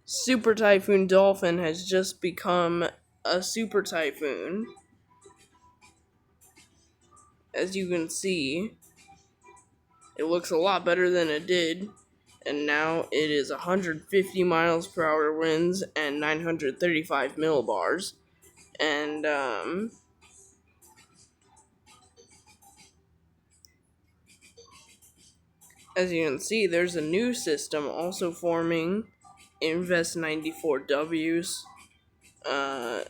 Super Typhoon Dolphin has just become a super typhoon. As you can see, it looks a lot better than it did, and now it is 150 miles per hour winds and 935 millibars. And as you can see, there's a new system also forming. Invest 94 W's, uh,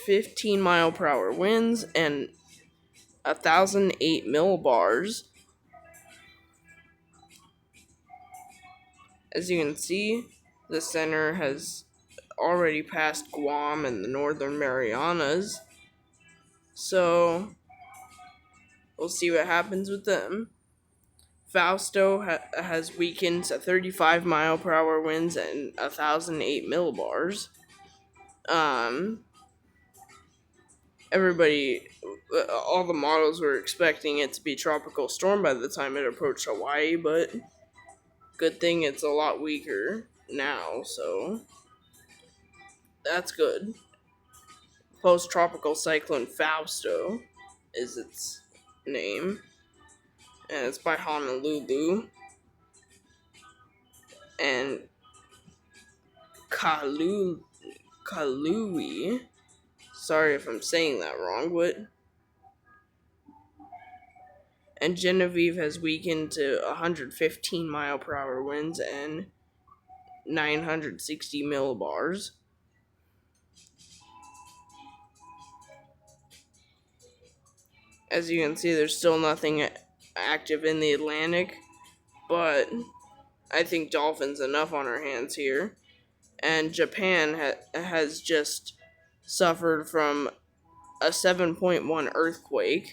15 mile per hour winds, and 1,008 millibars. As you can see, the center has already passed Guam and the Northern Marianas, so we'll see what happens with them. Fausto has weakened to 35 mile per hour winds and 1,008 millibars. Um, everybody, all the models were expecting it to be tropical storm by the time it approached Hawaii, but good thing it's a lot weaker now, so that's good. Post-tropical cyclone Fausto is its name, and it's by Honolulu and Kalui. Sorry if I'm saying that wrong, but and Genevieve has weakened to 115 mile per hour winds and 960 millibars. As you can see, there's still nothing active in the Atlantic, but I think Dolphin's enough on our hands here. And Japan has just suffered from a 7.1 earthquake.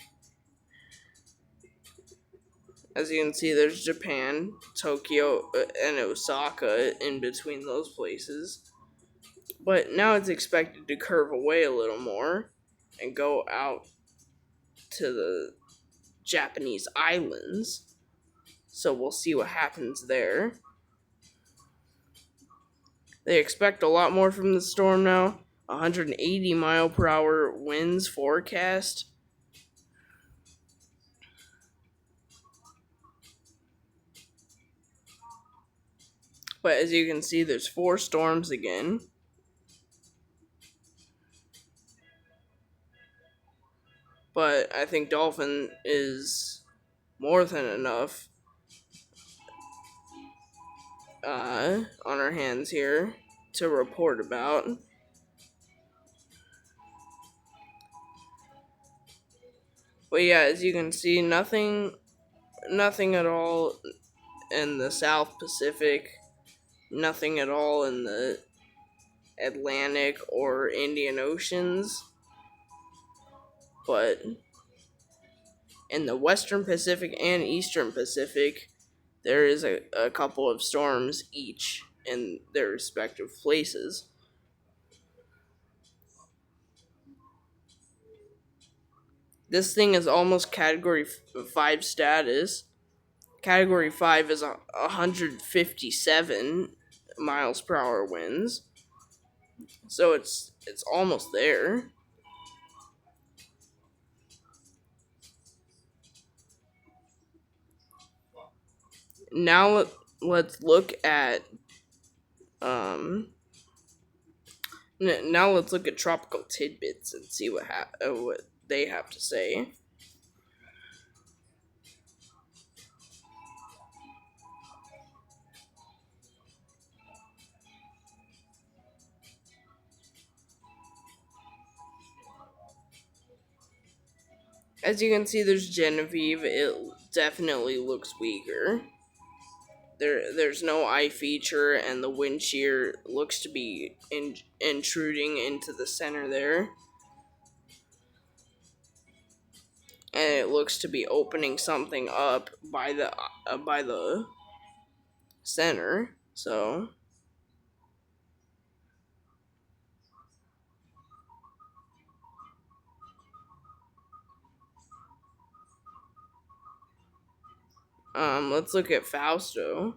As you can see, there's Japan, Tokyo, and Osaka in between those places. But now it's expected to curve away a little more and go out to the Japanese islands. So we'll see what happens there. They expect a lot more from the storm now. 180 mile per hour winds forecast. But as you can see, there's 4 storms again. But I think Dolphin is more than enough on our hands here to report about. But yeah, as you can see, nothing at all in the South Pacific, nothing at all in the Atlantic or Indian Oceans, but in the Western Pacific and Eastern Pacific, there is a couple of storms each in their respective places. This thing is almost Category 5 status. Category 5 is 157 miles per hour winds. So it's almost there. Now let's look at now let's look at tropical tidbits and see what they have to say. As you can see, there's Genevieve. It definitely looks weaker. There's no eye feature, and the wind shear looks to be intruding into the center there. And it looks to be opening something up by the center. So let's look at Fausto.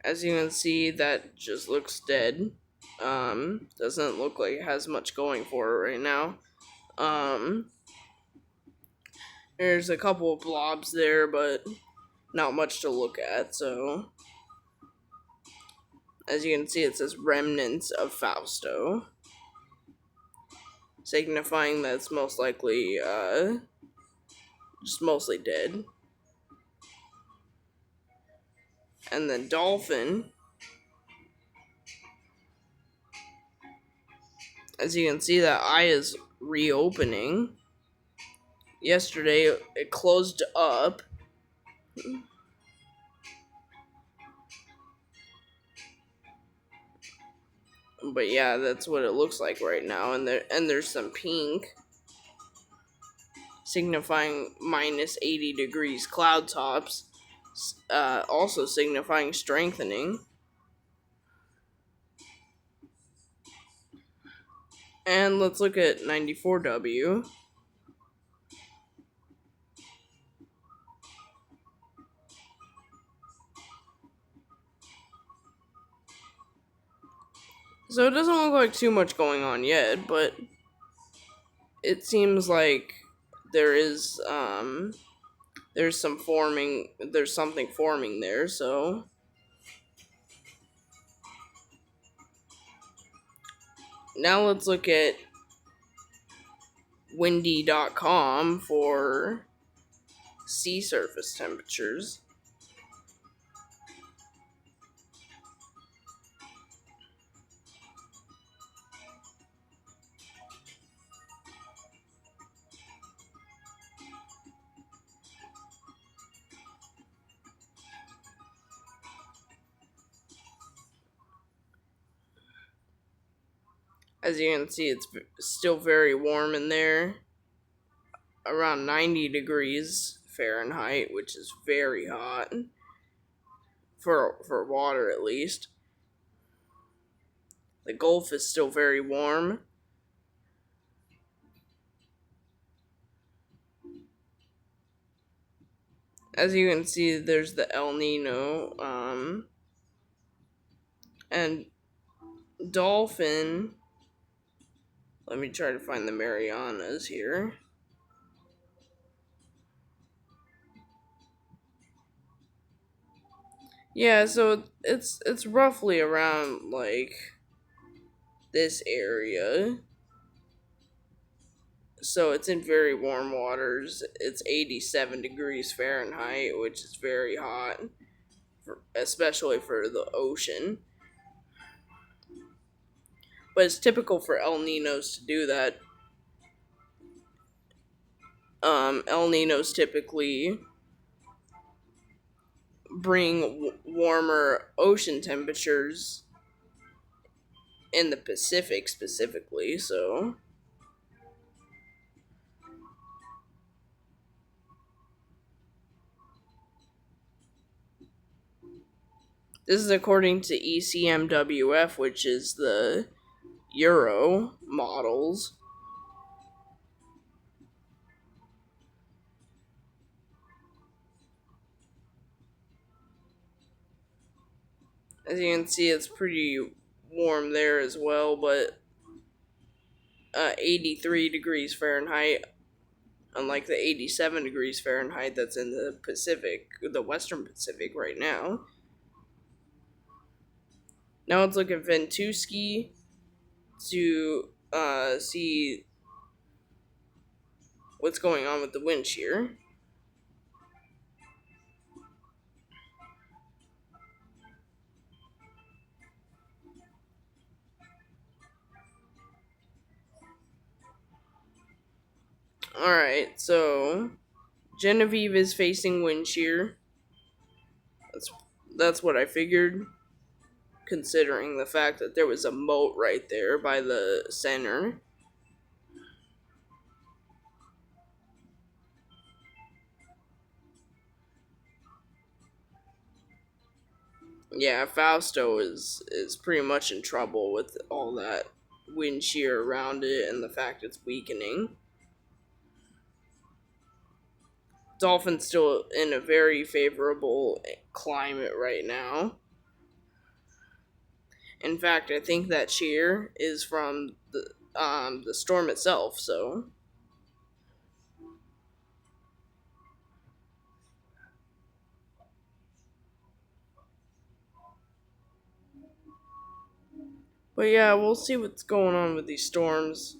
As you can see, that just looks dead. Doesn't look like it has much going for it right now. Um, there's a couple of blobs there, but not much to look at. So, as you can see, it says remnants of Fausto, signifying that it's most likely just mostly dead. And then Dolphin, as you can see, that eye is reopening. Yesterday, it closed up. But yeah, that's what it looks like right now. And there's some pink, signifying minus 80 degrees cloud tops, also signifying strengthening. And let's look at 94W. So it doesn't look like too much going on yet, but it seems like there is there's something forming there. So now let's look at windy.com for sea surface temperatures. As you can see, it's still very warm in there, around 90 degrees Fahrenheit, which is very hot for water at least. The Gulf is still very warm. As you can see, there's the El Nino, and Dolphin. Let me try to find the Marianas here. Yeah, so it's roughly around like this area. So it's in very warm waters. It's 87 degrees Fahrenheit, which is very hot, especially for the ocean. But it's typical for El Ninos to do that. El Ninos typically bring warmer ocean temperatures in the Pacific specifically, so this is according to ECMWF, which is the Euro models. As you can see, it's pretty warm there as well, but 83 degrees Fahrenheit, unlike the 87 degrees Fahrenheit that's in the Pacific, the Western Pacific right now. Now let's look at Ventusky to see what's going on with the wind shear. Alright, so Genevieve is facing wind shear. That's what I figured, considering the fact that there was a moat right there by the center. Yeah, Fausto is pretty much in trouble with all that wind shear around it and the fact it's weakening. Dolphin's still in a very favorable climate right now. In fact, I think that cheer is from the storm itself. So, but yeah, we'll see what's going on with these storms.